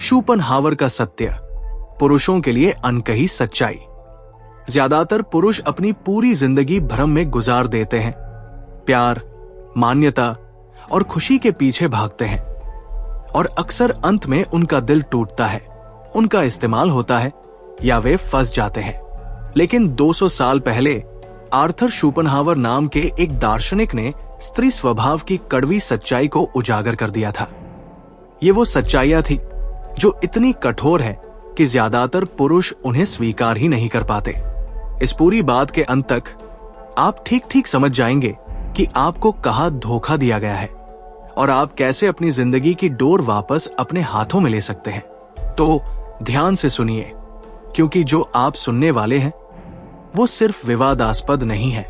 Schopenhauer का सत्य, पुरुषों के लिए अनकही सच्चाई। ज्यादातर पुरुष अपनी पूरी जिंदगी भ्रम में गुजार देते हैं, प्यार, मान्यता और खुशी के पीछे भागते हैं, और अक्सर अंत में उनका दिल टूटता है, उनका इस्तेमाल होता है या वे फंस जाते हैं। लेकिन 200 साल पहले आर्थर शोपेनहावर नाम के एक दार्शनिक ने स्त्री स्वभाव की कड़वी सच्चाई को उजागर कर दिया था। ये वो सच्चाइयां थी जो इतनी कठोर है कि ज्यादातर पुरुष उन्हें स्वीकार ही नहीं कर पाते। इस पूरी बात के अंत तक आप ठीक ठीक समझ जाएंगे कि आपको कहाँ धोखा दिया गया है और आप कैसे अपनी जिंदगी की डोर वापस अपने हाथों में ले सकते हैं। तो ध्यान से सुनिए, क्योंकि जो आप सुनने वाले हैं वो सिर्फ विवादास्पद नहीं है।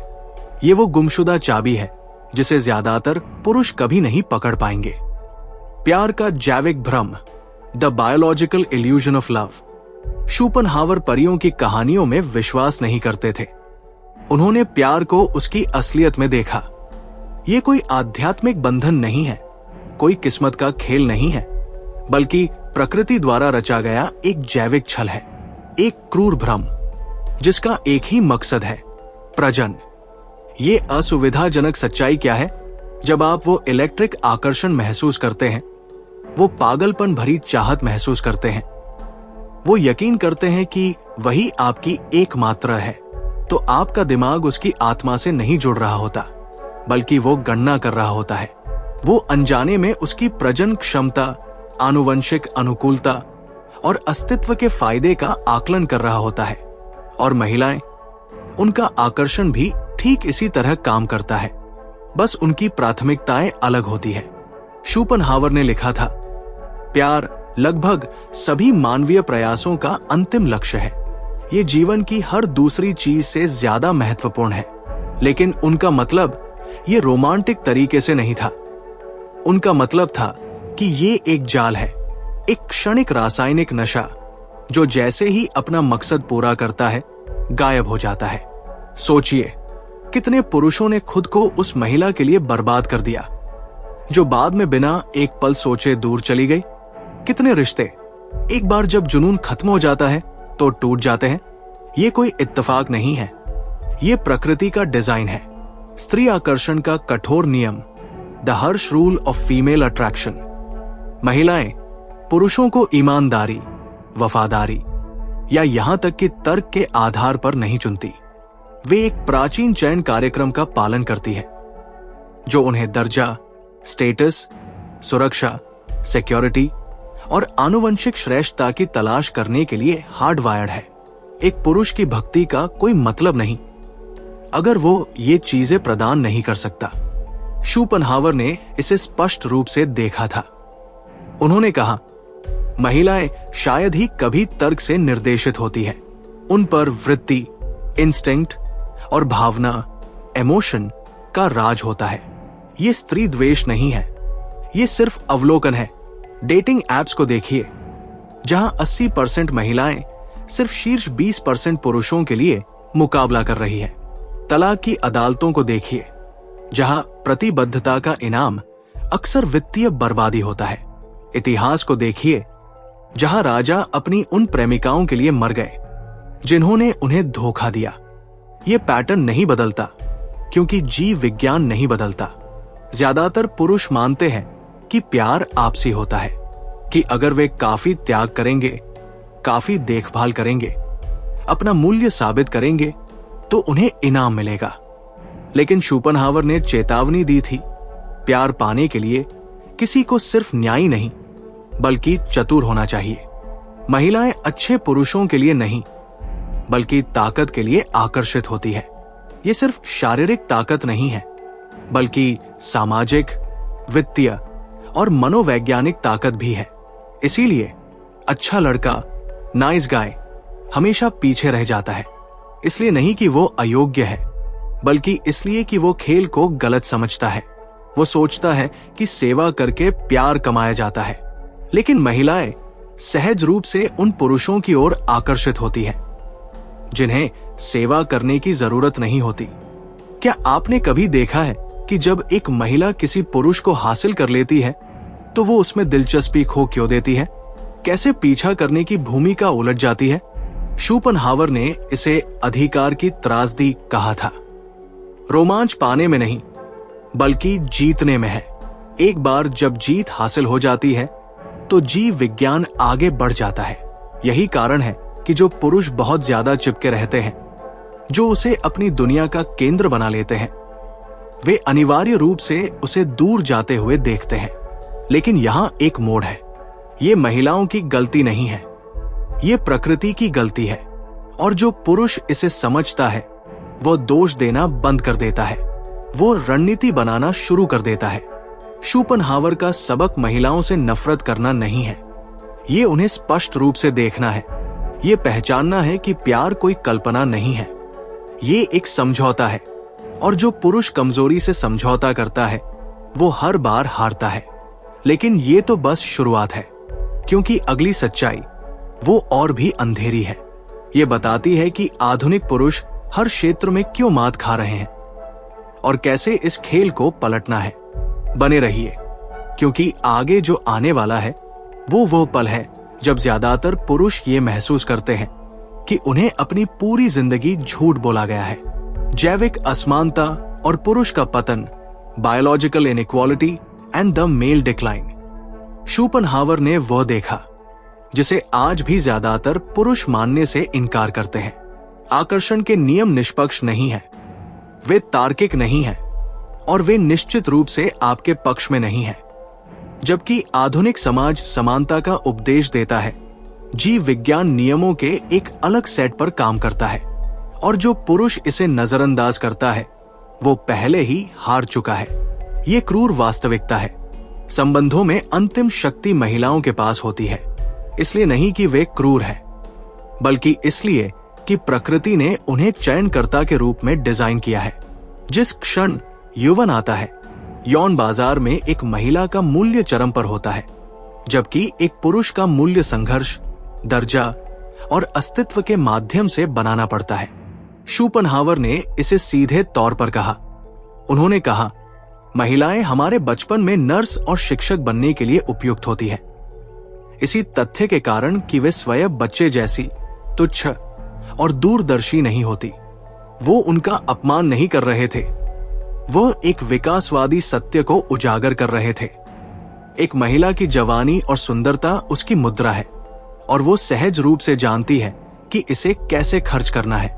ये वो गुमशुदा चाबी है जिसे ज्यादातर पुरुष कभी नहीं पकड़ पाएंगे। प्यार का जैविक भ्रम, the biological illusion of love. Schopenhauer परियों की कहानियों में विश्वास नहीं करते थे। उन्होंने प्यार को उसकी असलियत में देखा। ये कोई आध्यात्मिक बंधन नहीं है, कोई किस्मत का खेल नहीं है, बल्कि प्रकृति द्वारा रचा गया एक जैविक छल है, एक क्रूर भ्रम जिसका एक ही मकसद है, प्रजनन। ये असुविधाजनक सच्चाई क्या है? जब आप वो इलेक्ट्रिक आकर्षण महसूस करते हैं, वो पागलपन भरी चाहत महसूस करते हैं, वो यकीन करते हैं कि वही आपकी एकमात्र है, तो आपका दिमाग उसकी आत्मा से नहीं जुड़ रहा होता, बल्कि वो गणना कर रहा होता है। वो अनजाने में उसकी प्रजनन क्षमता, आनुवंशिक अनुकूलता और अस्तित्व के फायदे का आकलन कर रहा होता है। और महिलाएं, उनका आकर्षण भी ठीक इसी तरह काम करता है, बस उनकी प्राथमिकताएं अलग होती है। शोपेनहावर ने लिखा था, प्यार लगभग सभी मानवीय प्रयासों का अंतिम लक्ष्य है। ये जीवन की हर दूसरी चीज से ज्यादा महत्वपूर्ण है। लेकिन उनका मतलब ये रोमांटिक तरीके से नहीं था। उनका मतलब था कि ये एक जाल है, एक क्षणिक रासायनिक नशा जो जैसे ही अपना मकसद पूरा करता है गायब हो जाता है। सोचिए, कितने पुरुषों ने खुद को उस महिला के लिए बर्बाद कर दिया जो बाद में बिना एक पल सोचे दूर चली गई। कितने रिश्ते एक बार जब जुनून खत्म हो जाता है तो टूट जाते हैं। ये कोई इत्तेफाक नहीं है, ये प्रकृति का डिजाइन है, स्त्री आकर्षण का कठोर नियम, the Harsh rule of female attraction. महिलाएं पुरुषों को ईमानदारी, वफादारी या यहां तक कि तर्क के आधार पर नहीं चुनती। वे एक प्राचीन चयन कार्यक्रम का पालन करती है जो उन्हें दर्जा, स्टेटस, सुरक्षा, सिक्योरिटी और आनुवंशिक श्रेष्ठता की तलाश करने के लिए हार्डवायर्ड है। एक पुरुष की भक्ति का कोई मतलब नहीं अगर वो ये चीजें प्रदान नहीं कर सकता। शोपेनहावर ने इसे स्पष्ट रूप से देखा था। उन्होंने कहा, महिलाएं शायद ही कभी तर्क से निर्देशित होती है। उन पर वृत्ति, इंस्टिंक्ट और भावना, इमोशन का राज होता है। ये स्त्री द्वेष नहीं है, ये सिर्फ अवलोकन है। डेटिंग एप्स को देखिए, जहां 80% महिलाएं सिर्फ शीर्ष 20% पुरुषों के लिए मुकाबला कर रही है। तलाक की अदालतों को देखिए, जहां प्रतिबद्धता का इनाम अक्सर वित्तीय बर्बादी होता है। इतिहास को देखिए, जहां राजा अपनी उन प्रेमिकाओं के लिए मर गए जिन्होंने उन्हें धोखा दिया। ये पैटर्न नहीं बदलता क्योंकि जीव विज्ञान नहीं बदलता। ज्यादातर पुरुष मानते हैं कि प्यार आपसी होता है, कि अगर वे काफी त्याग करेंगे, काफी देखभाल करेंगे, अपना मूल्य साबित करेंगे तो उन्हें इनाम मिलेगा। लेकिन शोपेनहावर ने चेतावनी दी थी, प्यार पाने के लिए किसी को सिर्फ न्यायी नहीं बल्कि चतुर होना चाहिए। महिलाएं अच्छे पुरुषों के लिए नहीं बल्कि ताकत के लिए आकर्षित होती है। ये सिर्फ शारीरिक ताकत नहीं है बल्कि सामाजिक, वित्तीय और मनोवैज्ञानिक ताकत भी है। इसीलिए अच्छा लड़का, नाइस गाय, हमेशा पीछे रह जाता है। इसलिए नहीं कि वो अयोग्य है, बल्कि इसलिए कि वो खेल को गलत समझता है। वो सोचता है कि सेवा करके प्यार कमाया जाता है। लेकिन महिलाएं सहज रूप से उन पुरुषों की ओर आकर्षित होती हैं जिन्हें सेवा करने की जरूरत नहीं होती। क्या आपने कभी देखा है कि जब एक महिला किसी पुरुष को हासिल कर लेती है तो वो उसमें दिलचस्पी खो क्यों देती है? कैसे पीछा करने की भूमिका उलट जाती है। शोपेनहावर ने इसे अधिकार की त्रासदी कहा था। रोमांच पाने में नहीं, बल्कि जीतने में है। एक बार जब जीत हासिल हो जाती है तो जीव विज्ञान आगे बढ़ जाता है। यही कारण है कि जो पुरुष बहुत ज्यादा चिपके रहते हैं, जो उसे अपनी दुनिया का केंद्र बना लेते हैं, वे अनिवार्य रूप से उसे दूर जाते हुए देखते हैं। लेकिन यहां एक मोड़ है। ये महिलाओं की गलती नहीं है, ये प्रकृति की गलती है। और जो पुरुष इसे समझता है वो दोष देना बंद कर देता है, वो रणनीति बनाना शुरू कर देता है। शोपेनहावर का सबक महिलाओं से नफरत करना नहीं है, ये उन्हें स्पष्ट रूप से देखना है। ये पहचानना है कि प्यार कोई कल्पना नहीं है, ये एक समझौता है। और जो पुरुष कमजोरी से समझौता करता है वो हर बार हारता है। लेकिन ये तो बस शुरुआत है, क्योंकि अगली सच्चाई वो और भी अंधेरी है। ये बताती है कि आधुनिक पुरुष हर क्षेत्र में क्यों मात खा रहे हैं और कैसे इस खेल को पलटना है। बने रहिए, क्योंकि आगे जो आने वाला है वो पल है जब ज्यादातर पुरुष ये महसूस करते हैं कि उन्हें अपनी पूरी जिंदगी झूठ बोला गया है। जैविक असमानता और पुरुष का पतन, biological inequality and the male decline. Schopenhauer ने वह देखा जिसे आज भी ज्यादातर पुरुष मानने से इनकार करते हैं। आकर्षण के नियम निष्पक्ष नहीं है, वे तार्किक नहीं है और वे निश्चित रूप से आपके पक्ष में नहीं है। जबकि आधुनिक समाज समानता का उपदेश देता है, जीव विज्ञान नियमों के एक अलग सेट पर काम करता है। और जो पुरुष इसे नजरअंदाज करता है वो पहले ही हार चुका है। ये क्रूर वास्तविकता है। संबंधों में अंतिम शक्ति महिलाओं के पास होती है, इसलिए नहीं कि वे क्रूर हैं, बल्कि इसलिए कि प्रकृति ने उन्हें चयनकर्ता के रूप में डिजाइन किया है। जिस क्षण यौवन आता है, यौन बाजार में एक महिला का मूल्य चरम पर होता है, जबकि एक पुरुष का मूल्य संघर्ष, दर्जा और अस्तित्व के माध्यम से बनाना पड़ता है। शोपेनहावर ने इसे सीधे तौर पर कहा। उन्होंने कहा, महिलाएं हमारे बचपन में नर्स और शिक्षक बनने के लिए उपयुक्त होती है, इसी तथ्य के कारण कि वे स्वयं बच्चे जैसी तुच्छ और दूरदर्शी नहीं होती। वो उनका अपमान नहीं कर रहे थे, वो एक विकासवादी सत्य को उजागर कर रहे थे। एक महिला की जवानी और सुंदरता उसकी मुद्रा है और वो सहज रूप से जानती है कि इसे कैसे खर्च करना है।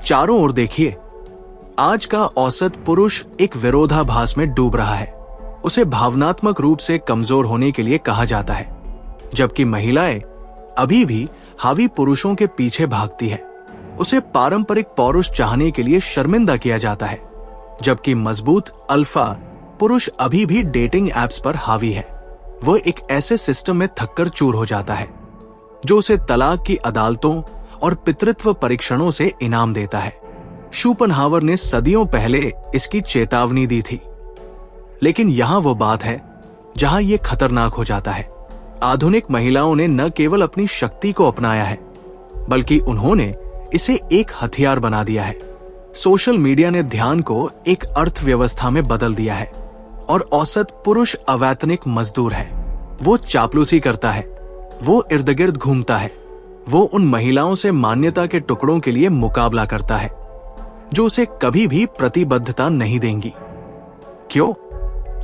चारों ओर देखिए, आज का औसत पुरुष एक विरोधाभास में डूब रहा है। उसे भावनात्मक रूप से कमजोर होने के लिए कहा जाता है, जबकि महिलाएं अभी भी हावी पुरुषों के पीछे भागती है। उसे पारंपरिक पौरुष चाहने के लिए शर्मिंदा किया जाता है, जबकि मजबूत अल्फा पुरुष अभी भी डेटिंग एप्स पर हावी है। वह एक ऐसे सिस्टम में थककर चूर हो जाता है जो उसे तलाक की अदालतों और पितृत्व परीक्षणों से इनाम देता है। शोपेनहावर ने सदियों पहले इसकी चेतावनी दी थी, लेकिन यहां वो बात है जहां यह खतरनाक हो जाता है। आधुनिक महिलाओं ने न केवल अपनी शक्ति को अपनाया है, बल्कि उन्होंने इसे एक हथियार बना दिया है। सोशल मीडिया ने ध्यान को एक अर्थव्यवस्था में बदल दिया है और औसत पुरुष अवैतनिक मजदूर है। वो चापलूसी करता है, वो इर्द गिर्द घूमता है, वो उन महिलाओं से मान्यता के टुकड़ों के लिए मुकाबला करता है जो उसे कभी भी प्रतिबद्धता नहीं देंगी। क्यों?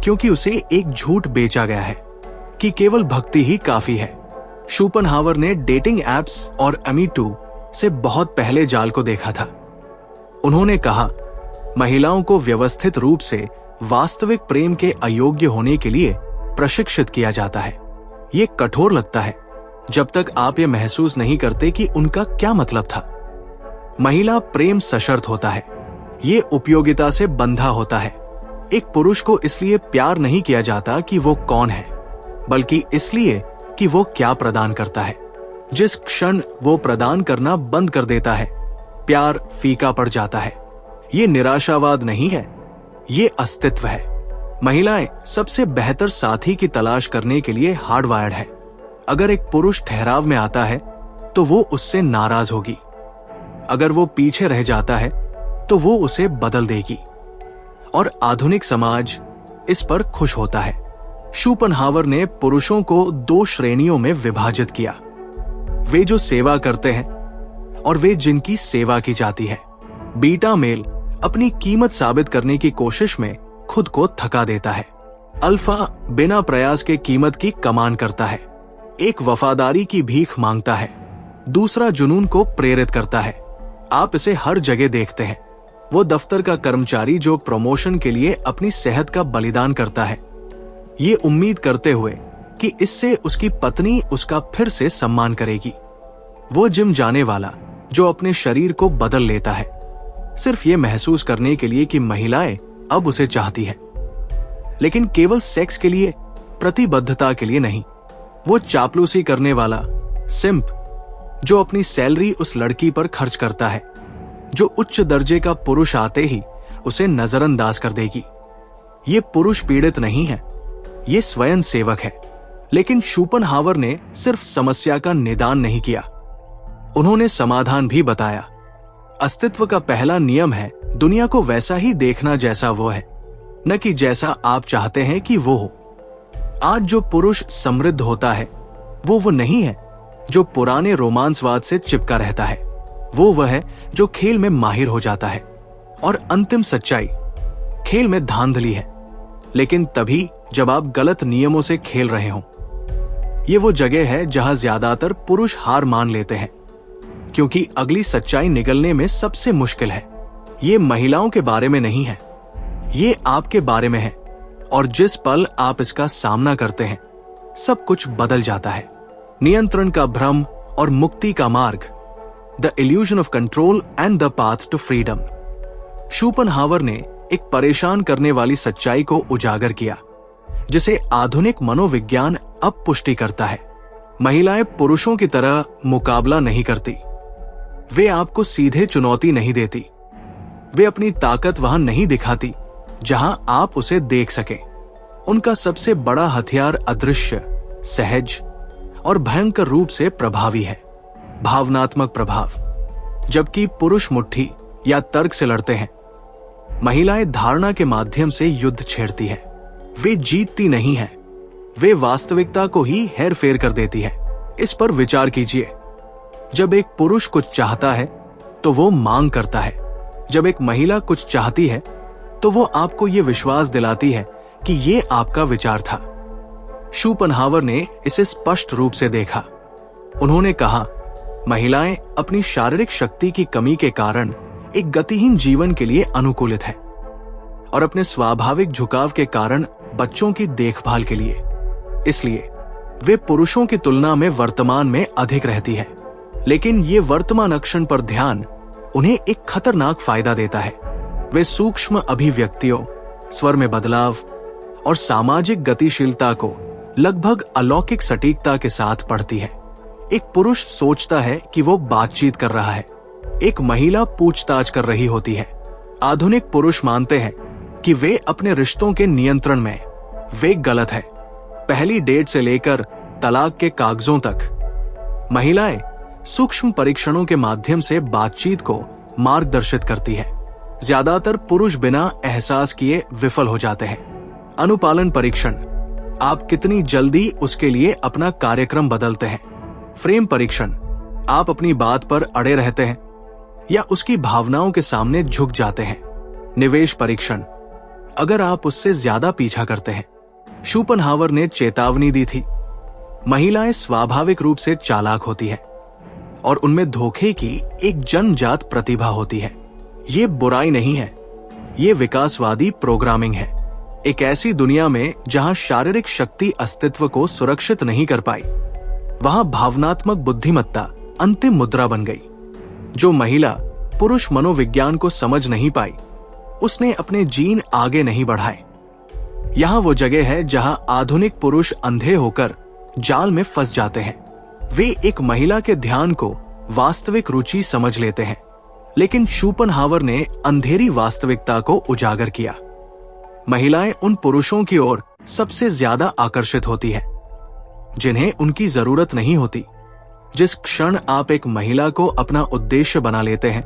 क्योंकि उसे एक झूठ बेचा गया है कि केवल भक्ति ही काफी है। शोपेनहावर ने डेटिंग एप्स और मी टू से बहुत पहले जाल को देखा था। उन्होंने कहा, महिलाओं को व्यवस्थित रूप से वास्तविक प्रेम के अयोग्य होने के लिए प्रशिक्षित किया जाता है। ये कठोर लगता है जब तक आप ये महसूस नहीं करते कि उनका क्या मतलब था। महिला प्रेम सशर्त होता है, ये उपयोगिता से बंधा होता है। एक पुरुष को इसलिए प्यार नहीं किया जाता कि वो कौन है, बल्कि इसलिए कि वो क्या प्रदान करता है। जिस क्षण वो प्रदान करना बंद कर देता है, प्यार फीका पड़ जाता है। ये निराशावाद नहीं है, ये अस्तित्व है। महिलाएं सबसे बेहतर साथी की तलाश करने के लिए हार्डवायर्ड है। अगर एक पुरुष ठहराव में आता है तो वो उससे नाराज होगी, अगर वो पीछे रह जाता है तो वो उसे बदल देगी। और आधुनिक समाज इस पर खुश होता है। शोपेनहावर ने पुरुषों को 2 श्रेणियों में विभाजित किया, वे जो सेवा करते हैं और वे जिनकी सेवा की जाती है। बीटा मेल अपनी कीमत साबित करने की कोशिश में खुद को थका देता है। अल्फा बिना प्रयास के कीमत की कमान करता है, एक वफादारी की भीख मांगता है, दूसरा जुनून को प्रेरित करता है। आप इसे हर जगह देखते हैं। वो दफ्तर का कर्मचारी जो प्रमोशन के लिए अपनी सेहत का बलिदान करता है, ये उम्मीद करते हुए कि इससे उसकी पत्नी उसका फिर से सम्मान करेगी। वो जिम जाने वाला जो अपने शरीर को बदल लेता है, सिर्फ ये महसूस करने के लिए कि महिलाएं अब उसे चाहती है, लेकिन केवल सेक्स के लिए, प्रतिबद्धता के लिए नहीं। वो चापलूसी करने वाला सिंप जो अपनी सैलरी उस लड़की पर खर्च करता है जो उच्च दर्जे का पुरुष आते ही उसे नजरअंदाज कर देगी। ये पुरुष पीड़ित नहीं है, ये स्वयं सेवक है। लेकिन शोपेनहावर ने सिर्फ समस्या का निदान नहीं किया, उन्होंने समाधान भी बताया। अस्तित्व का पहला नियम है दुनिया को वैसा ही देखना जैसा वो है, न कि जैसा आप चाहते हैं कि वो हो। आज जो पुरुष समृद्ध होता है वो नहीं है जो पुराने रोमांसवाद से चिपका रहता है, वो है जो खेल में माहिर हो जाता है। और अंतिम सच्चाई, खेल में धांधली है, लेकिन तभी जब आप गलत नियमों से खेल रहे हो। ये वो जगह है जहां ज्यादातर पुरुष हार मान लेते हैं, क्योंकि अगली सच्चाई निगलने में सबसे मुश्किल है। ये महिलाओं के बारे में नहीं है, ये आपके बारे में है। और जिस पल आप इसका सामना करते हैं, सब कुछ बदल जाता है। नियंत्रण का भ्रम और मुक्ति का मार्ग, the illusion of control and the path to freedom. Schopenhauer ने एक परेशान करने वाली सच्चाई को उजागर किया, जिसे आधुनिक मनोविज्ञान अब पुष्टि करता है। महिलाएं पुरुषों की तरह मुकाबला नहीं करती, वे आपको सीधे चुनौती नहीं देती, वे अपनी ताकत वहां नहीं दिखाती जहां आप उसे देख सकें। उनका सबसे बड़ा हथियार अदृश्य, सहज और भयंकर रूप से प्रभावी है, भावनात्मक प्रभाव। जबकि पुरुष मुट्ठी या तर्क से लड़ते हैं, महिलाएं धारणा के माध्यम से युद्ध छेड़ती है। वे जीतती नहीं है, वे वास्तविकता को ही हेरफेर कर देती है। इस पर विचार कीजिए। जब एक पुरुष कुछ चाहता है तो वो मांग करता है, जब एक महिला कुछ चाहती है तो वो आपको ये विश्वास दिलाती है कि ये आपका विचार था। शोपेनहावर ने इसे स्पष्ट रूप से देखा। उन्होंने कहा, महिलाएं अपनी शारीरिक शक्ति की कमी के कारण एक गतिहीन जीवन के लिए अनुकूलित है और अपने स्वाभाविक झुकाव के कारण बच्चों की देखभाल के लिए। इसलिए वे पुरुषों की तुलना में वर्तमान में अधिक रहती है। लेकिन ये वर्तमान अक्षण पर ध्यान उन्हें एक खतरनाक फायदा देता है। वे सूक्ष्म अभिव्यक्तियों, स्वर में बदलाव और सामाजिक गतिशीलता को लगभग अलौकिक सटीकता के साथ पढ़ती है। एक पुरुष सोचता है कि वो बातचीत कर रहा है, एक महिला पूछताछ कर रही होती है। आधुनिक पुरुष मानते हैं कि वे अपने रिश्तों के नियंत्रण में, वे गलत है। पहली डेट से लेकर तलाक के कागजों तक महिलाएं सूक्ष्म परीक्षणों के माध्यम से बातचीत को मार्गदर्शित करती है। ज्यादातर पुरुष बिना एहसास किए विफल हो जाते हैं। अनुपालन परीक्षण, आप कितनी जल्दी उसके लिए अपना कार्यक्रम बदलते हैं। फ्रेम परीक्षण, आप अपनी बात पर अड़े रहते हैं या उसकी भावनाओं के सामने झुक जाते हैं। निवेश परीक्षण, अगर आप उससे ज्यादा पीछा करते हैं। शोपेनहावर ने चेतावनी दी थी, महिलाएं स्वाभाविक रूप से चालाक होती हैं और उनमें धोखे की एक जन्मजात प्रतिभा होती है। ये बुराई नहीं है, ये विकासवादी प्रोग्रामिंग है। एक ऐसी दुनिया में जहां शारीरिक शक्ति अस्तित्व को सुरक्षित नहीं कर पाई, वहां भावनात्मक बुद्धिमत्ता अंतिम मुद्रा बन गई। जो महिला पुरुष मनोविज्ञान को समझ नहीं पाई, उसने अपने जीन आगे नहीं बढ़ाए। यहां वो जगह है जहां आधुनिक पुरुष अंधे होकर जाल में फंस जाते हैं। वे एक महिला के ध्यान को वास्तविक रुचि समझ लेते हैं, लेकिन शोपेनहावर ने अंधेरी वास्तविकता को उजागर किया। महिलाएं उन पुरुषों की ओर सबसे ज्यादा आकर्षित होती है जिन्हें उनकी जरूरत नहीं होती। जिस क्षण आप एक महिला को अपना उद्देश्य बना लेते हैं,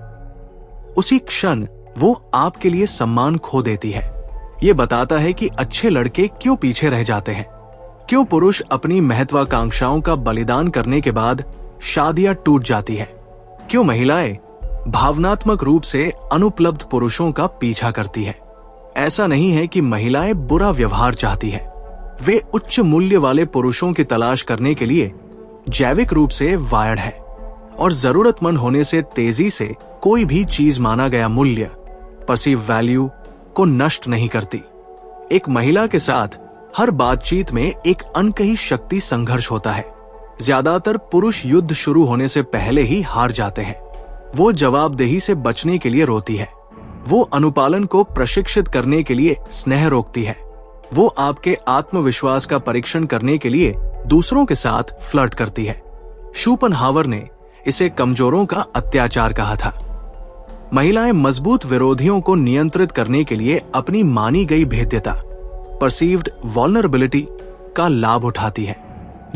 उसी क्षण वो आपके लिए सम्मान खो देती है। ये बताता है कि अच्छे लड़के क्यों पीछे रह जाते हैं, क्यों पुरुष अपनी महत्वाकांक्षाओं का बलिदान करने के बाद शादियां टूट जाती है, क्यों महिलाएं भावनात्मक रूप से अनुपलब्ध पुरुषों का पीछा करती है। ऐसा नहीं है कि महिलाएं बुरा व्यवहार चाहती है, वे उच्च मूल्य वाले पुरुषों की तलाश करने के लिए जैविक रूप से वायर्ड है और जरूरतमंद होने से तेजी से कोई भी चीज माना गया मूल्य, परसीव वैल्यू को नष्ट नहीं करती। एक महिला के साथ हर बातचीत में एक अनकही शक्ति संघर्ष होता है। ज्यादातर पुरुष युद्ध शुरू होने से पहले ही हार जाते हैं। वो जवाबदेही से बचने के लिए रोती है, वो अनुपालन को प्रशिक्षित करने के लिए स्नेह रोकती है, वो आपके आत्मविश्वास का परीक्षण करने के लिए दूसरों के साथ फ्लर्ट करती है। शोपेनहावर ने इसे कमजोरों का अत्याचार कहा था। महिलाएं मजबूत विरोधियों को नियंत्रित करने के लिए अपनी मानी गई भेद्यता, परसीव्ड वल्नरेबिलिटी का लाभ उठाती है।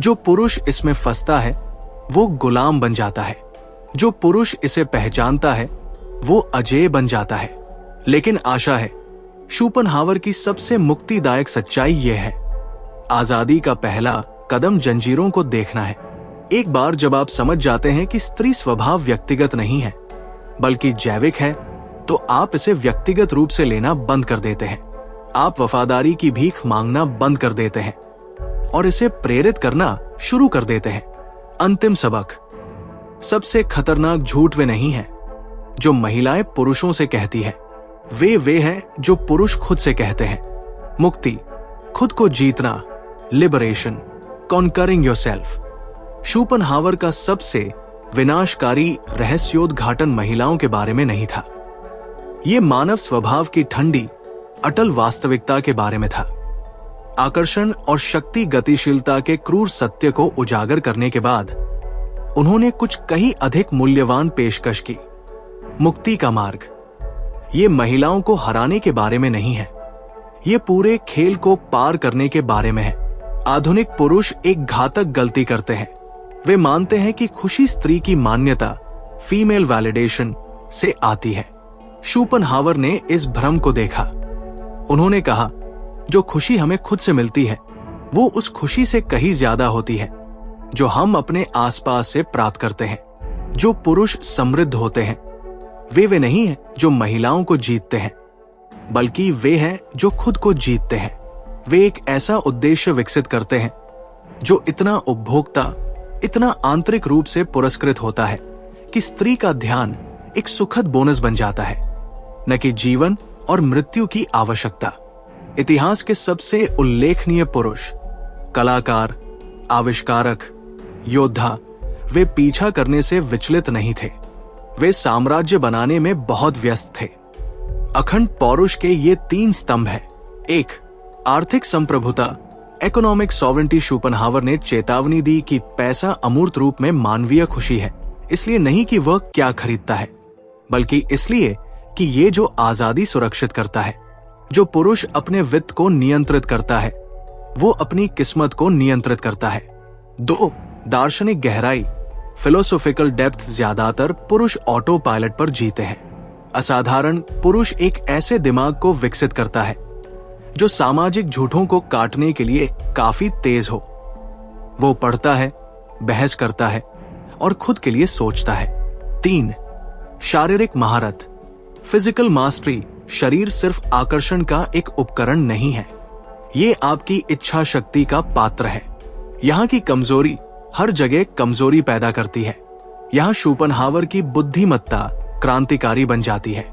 जो पुरुष इसमें फंसता है वो गुलाम बन जाता है, जो पुरुष इसे पहचानता है वो अजेय बन जाता है। लेकिन आशा है, शोपेनहावर की सबसे मुक्तिदायक सच्चाई यह है, आजादी का पहला कदम जंजीरों को देखना है। एक बार जब आप समझ जाते हैं कि स्त्री स्वभाव व्यक्तिगत नहीं है बल्कि जैविक है, तो आप इसे व्यक्तिगत रूप से लेना बंद कर देते हैं। आप वफादारी की भीख मांगना बंद कर देते हैं और इसे प्रेरित करना शुरू कर देते हैं। अंतिम सबक, सबसे खतरनाक झूठ वे नहीं है जो महिलाएं पुरुषों से कहती है, वे हैं जो पुरुष खुद से कहते हैं। मुक्ति, खुद को जीतना, लिबरेशन, कॉन्करिंग योरसेल्फ। शोपेनहावर का सबसे विनाशकारी रहस्योद्घाटन महिलाओं के बारे में नहीं था, ये मानव स्वभाव की ठंडी अटल वास्तविकता के बारे में था। आकर्षण और शक्ति गतिशीलता के क्रूर सत्य को उजागर करने के बाद उन्होंने कुछ कहीं अधिक मूल्यवान पेशकश की, मुक्ति का मार्ग। ये महिलाओं को हराने के बारे में नहीं है, ये पूरे खेल को पार करने के बारे में है। आधुनिक पुरुष एक घातक गलती करते हैं, वे मानते हैं कि खुशी स्त्री की मान्यता, फीमेल वैलिडेशन से आती है। शोपेनहावर ने इस भ्रम को देखा। उन्होंने कहा, जो खुशी हमें खुद से मिलती है वो उस खुशी से कहीं ज्यादा होती है जो हम अपने आसपास से प्राप्त करते हैं। जो पुरुष समृद्ध होते हैं वे नहीं हैं जो महिलाओं को जीतते हैं, बल्कि वे हैं जो खुद को जीतते हैं। वे एक ऐसा उद्देश्य विकसित करते हैं जो इतना उपभोक्ता, इतना आंतरिक रूप से पुरस्कृत होता है कि स्त्री का ध्यान एक सुखद बोनस बन जाता है, न कि जीवन और मृत्यु की आवश्यकता। इतिहास के सबसे उल्लेखनीय पुरुष, कलाकार, आविष्कारक, योद्धा, वे पीछा करने से विचलित नहीं थे। वे साम्राज्य बनाने में बहुत व्यस्त थे। अखंड पौरुष के ये 3 स्तंभ हैं। 1. आर्थिक संप्रभुता, इकोनॉमिक सॉवरेंटी। शोपेनहावर ने चेतावनी दी कि पैसा अमूर्त रूप में मानवीय खुशी है, इसलिए नहीं कि वह क्या खरीदता है, बल्कि इसलिए कि ये जो आजादी सुरक्षित करता है। जो पुरुष अपने वित्त को नियंत्रित करता है वो अपनी किस्मत को नियंत्रित करता है। 2. दार्शनिक गहराई, फिलोसोफिकल डेप्थ। ज्यादातर पुरुष ऑटो पायलट पर जीते हैं। असाधारण पुरुष एक ऐसे दिमाग को विकसित करता है जो सामाजिक झूठों को काटने के लिए काफी तेज हो। वो पढ़ता है, बहस करता है और खुद के लिए सोचता है। 3. शारीरिक महारत, फिजिकल मास्टरी। शरीर सिर्फ आकर्षण का एक उपकरण नहीं है, ये आपकी इच्छा शक्ति का पात्र है। यहाँ की कमजोरी हर जगह कमजोरी पैदा करती है। यहाँ शोपेनहावर की बुद्धिमत्ता क्रांतिकारी बन जाती है।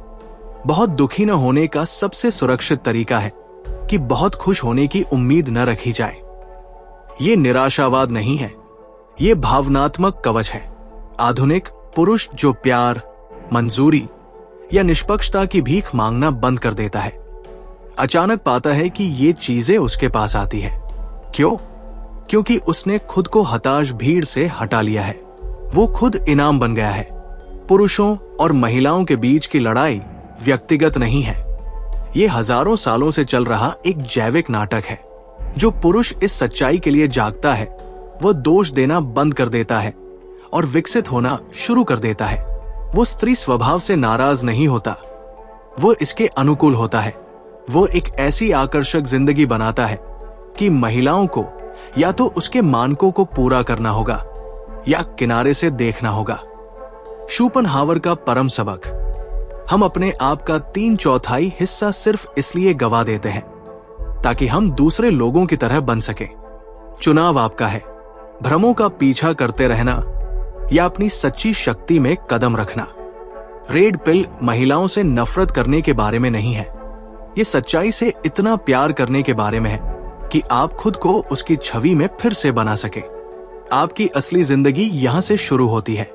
बहुत दुखी न होने का सबसे सुरक्षित तरीका है कि बहुत खुश होने की उम्मीद न रखी जाए। ये निराशावाद नहीं है, ये भावनात्मक कवच है। आधुनिक पुरुष जो प्यार, मंजूरी या निष्पक्षता की भीख मांगना बंद कर देता है, अचानक पाता है कि ये चीजें उसके पास आती है। क्यों? क्योंकि उसने खुद को हताश भीड़ से हटा लिया है। वो खुद इनाम बन गया है। पुरुषों और महिलाओं के बीच की लड़ाई व्यक्तिगत नहीं है, ये हजारों सालों से चल रहा एक जैविक नाटक है। जो पुरुष इस सच्चाई के लिए जागता है वह दोष देना बंद कर देता है और विकसित होना शुरू कर देता है। वो स्त्री स्वभाव से नाराज नहीं होता, वो इसके अनुकूल होता है। वो एक ऐसी आकर्षक जिंदगी बनाता है कि महिलाओं को या तो उसके मानकों को पूरा करना होगा या किनारे से देखना होगा। शोपेनहावर का परम सबक, हम अपने आप का 3/4 हिस्सा सिर्फ इसलिए गवा देते हैं ताकि हम दूसरे लोगों की तरह बन सकें। चुनाव आपका है, भ्रमों का पीछा करते रहना या अपनी सच्ची शक्ति में कदम रखना। रेड पिल महिलाओं से नफरत करने के बारे में नहीं है, ये सच्चाई से इतना प्यार करने के बारे में है कि आप खुद को उसकी छवि में फिर से बना सके। आपकी असली जिंदगी यहां से शुरू होती है।